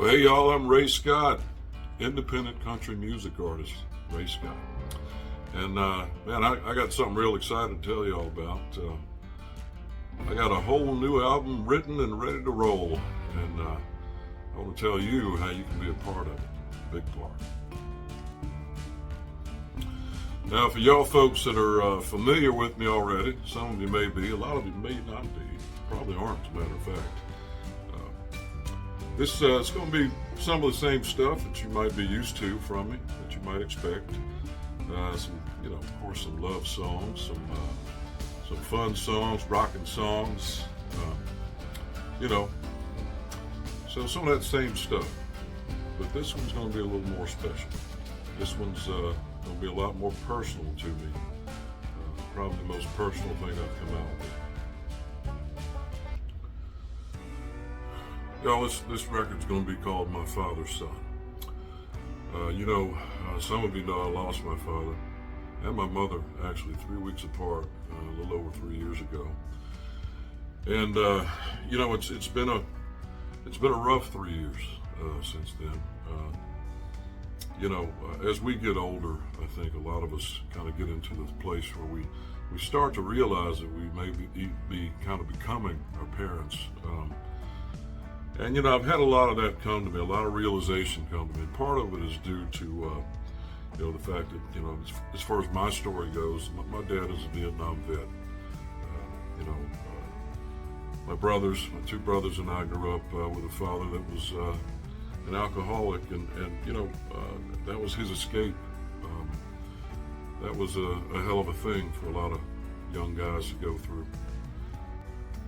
Well, hey y'all, I'm Ray Scott, independent country music artist, Ray Scott. And man, I got something real excited to tell y'all about. I got a whole new album written and ready to roll, and I want to tell you how you can be a part of it, a big part. Now, for y'all folks that are familiar with me already, some of you may be, a lot of you may not be, probably aren't, as a matter of fact. This it's going to be some of the same stuff that you might be used to from me, that you might expect. Some, of course, some love songs, some fun songs, rocking songs, so some of that same stuff. But this one's going to be a little more special. This one's going to be a lot more personal to me. Probably the most personal thing I've come out with. Y'all, this record's going to be called My Father's Son. Some of you know I lost my father and my mother actually 3 weeks apart, a little over 3 years ago. And it's been a rough 3 years since then. As we get older, I think a lot of us kind of get into this place where we start to realize that we may be kind of becoming our parents. And I've had a lot of that come to me, a lot of realization come to me. And part of it is due to, the fact that, as far as my story goes, my dad is a Vietnam vet. My two brothers and I grew up with a father that was an alcoholic, and that was his escape. That was a hell of a thing for a lot of young guys to go through.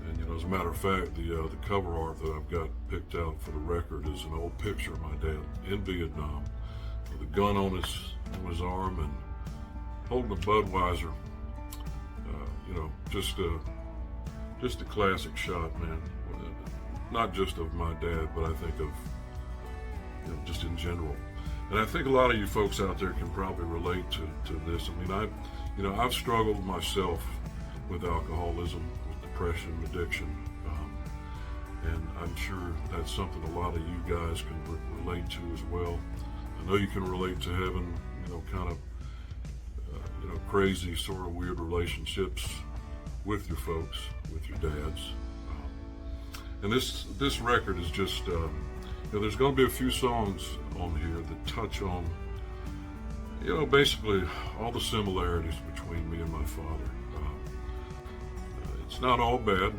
And as a matter of fact, the cover art that I've got picked out for the record is an old picture of my dad in Vietnam with a gun on his arm and holding a Budweiser. Just a classic shot, man. Not just of my dad, but I think of just in general. And I think a lot of you folks out there can probably relate to this. I mean, I've struggled myself with alcoholism, depression, addiction, and I'm sure that's something a lot of you guys can relate to as well. I know you can relate to having, kind of, crazy, sort of weird relationships with your folks, with your dads. And this record is just, there's going to be a few songs on here that touch on, basically all the similarities between me and my father. It's not all bad,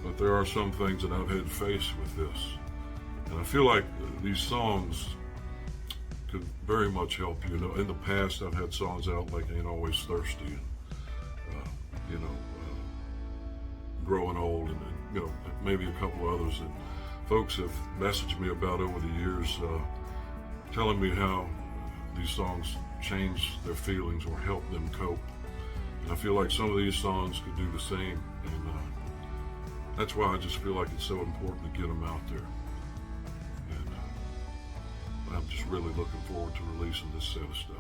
but there are some things that I've had to face with this. And I feel like these songs could very much help you. In the past, I've had songs out like Ain't Always Thirsty and, Growing Old, and maybe a couple others that folks have messaged me about over the years, telling me how these songs change their feelings or help them cope. I feel like some of these songs could do the same, and that's why I just feel like it's so important to get them out there. And I'm just really looking forward to releasing this set of stuff.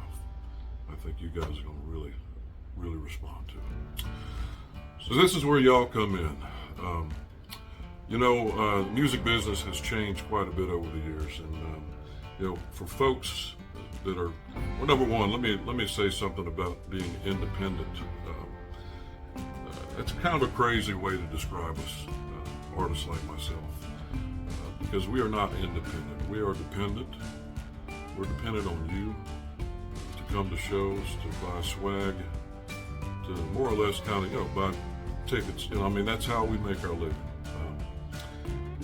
I think you guys are going to really, really respond to it. So this is where y'all come in. The music business has changed quite a bit over the years, and for folks that are, well, number one, let me say something about being independent. It's kind of a crazy way to describe us, artists like myself, because we are not independent. We are dependent. We're dependent on you to come to shows, to buy swag, to more or less kind of, buy tickets. That's how we make our living.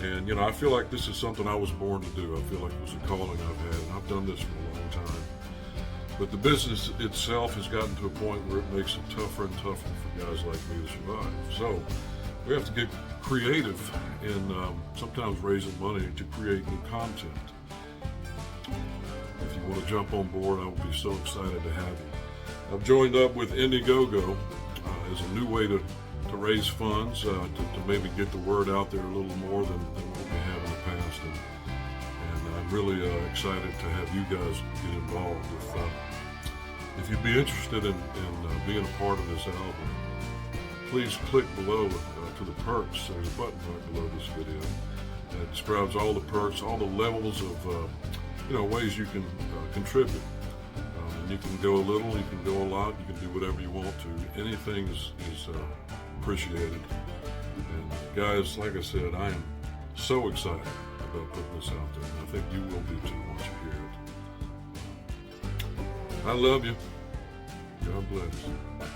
And I feel like this is something I was born to do. I feel like it was a calling I've had, and I've done this for a long time. But the business itself has gotten to a point where it makes it tougher and tougher for guys like me to survive. So we have to get creative in sometimes raising money to create new content. If you want to jump on board, I will be so excited to have you. I've joined up with Indiegogo as a new way to raise funds, to maybe get the word out there a little more than what we have in the past. And I'm really excited to have you guys get involved. If you'd be interested in being a part of this album, please click below to the perks. There's a button right below this video. And it describes all the perks, all the levels of ways you can contribute. And you can go a little, you can go a lot, you can do whatever you want to. Anything is appreciated. And guys, like I said, I am so excited about putting this out there, and I think you will be too once you hear it. I love you. God bless.